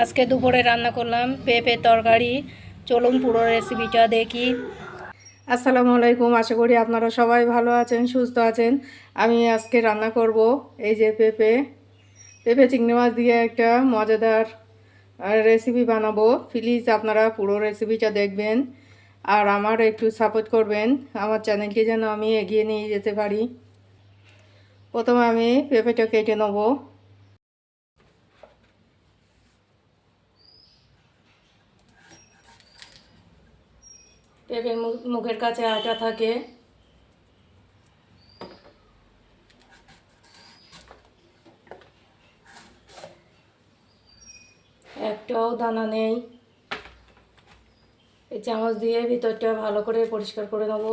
আজকে দুপুরে রান্না করলাম পেঁপের তরকারি। চলুন পুরো রেসিপিটা দেখি। আসসালামু আলাইকুম, আশা করি আপনারা সবাই ভালো আছেন, সুস্থ আছেন। আমি আজকে রান্না করব এই যে পেঁপে চিংড়ি মাছ দিয়ে একটা মজাদার রেসিপি বানাবো। প্লিজ আপনারা পুরো রেসিপিটা দেখবেন আর আমার একটু সাপোর্ট করবেন, আমার চ্যানেলটি যেন আমি এগিয়ে নিয়ে যেতে পারি। প্রথমে আমি পেঁপেটা কেটে নেবো। পেঁপের মুখের কাছে আটা থাকে, একটাও দানা নেই। এই চামচ দিয়ে ভিতরটা ভালো করে পরিষ্কার করে নেব।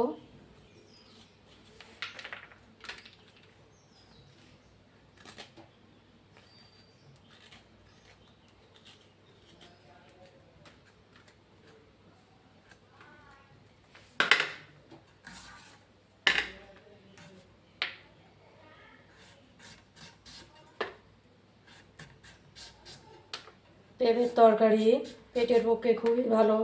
পেঁপের তরকারি পেটের পক্ষে খুবই ভালো।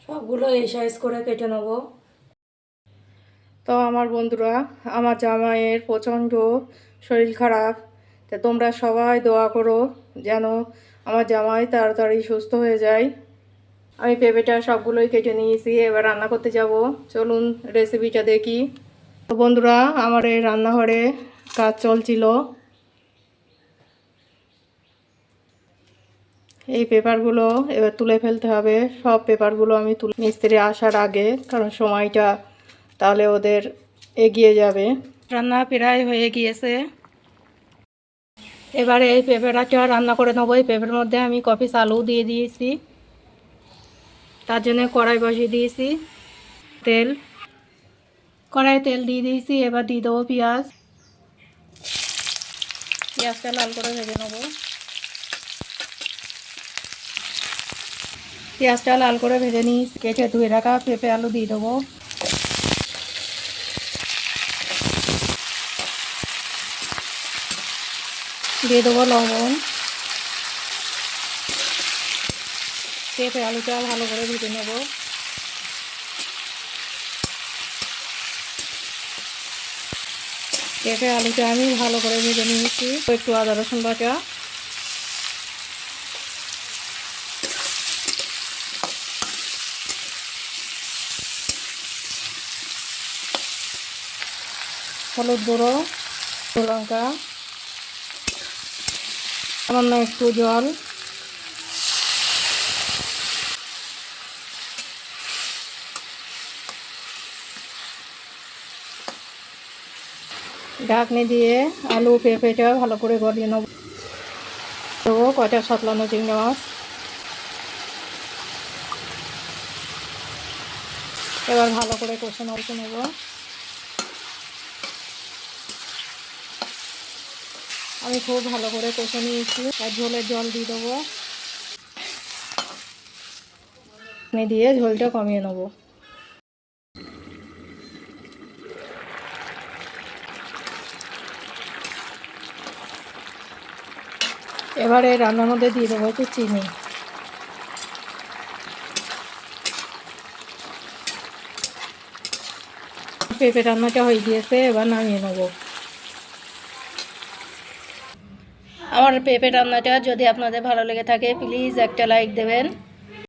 সবগুলো এই সাইজ করে কেটে নেব। তো আমার বন্ধুরা, আমার জামাইয়ের প্রচণ্ড শরীর খারাপ, তা তোমরা সবাই দোয়া করো যেন আমার জামাই তাড়াতাড়ি সুস্থ হয়ে যায়। আমি পেঁপেটা সবগুলোই কেটে নিয়েছি, এবার রান্না করতে যাব। চলুন রেসিপিটা দেখি। তো বন্ধুরা, আমার এই রান্নাঘরে কাজ চলছিল। এই পেপারগুলো এবার তুলে ফেলতে হবে। সব পেপারগুলো আমি মিস্ত্রি আসার আগে, কারণ সময়টা তাহলে ওদের এগিয়ে যাবে। রান্না প্রায় হয়ে গিয়েছে। এবারে এই পেঁপেটা রান্না করে নেবো। এই পেঁপের মধ্যে আমি কপি আলু দিয়ে দিয়েছি, তার জন্য কড়াই বসিয়ে দিয়েছি। কড়াই তেল দিয়ে দিয়েছি। এবার দিয়ে দেবো পেঁয়াজটা লাল করে ভেজে নেবো। পেঁয়াজটা লাল করে ভেজে নিই। কেটে ধুয়ে রাখা পেঁপে আলু দিয়ে দেবো। দিয়ে দেবো লবণ। পেঁপে আলুটা ভালো করে ভেজে নেব। পেঁপে আলুটা আমি ভালো করে ভেজে নিয়েছি। একটু আদা রসুন বাটা, হলুদ গুঁড়ো, লঙ্কা, সামান্য একটু জল, ঢাকনি দিয়ে আলু পেঁপেটা ভালো করে গলিয়ে নেব। দেবো কয়টা সাতলানো চিংড়ি মাছ। এবার ভালো করে কষে নেব। আমি খুব ভালো করে কষে নিয়েছি। আর ঝোলের জল দিয়ে দেবো, দিয়ে ঝোলটা কমিয়ে নেব। এবারে রান্নার মধ্যে দিয়ে দেবো একটু চিনি। পেঁপে রান্নাটা হয়ে গিয়েছে, এবার নামিয়ে নেব। আমার পেঁপে রান্নাটা যদি আপনাদের ভালো লেগে থাকে প্লিজ একটা লাইক দেবেন।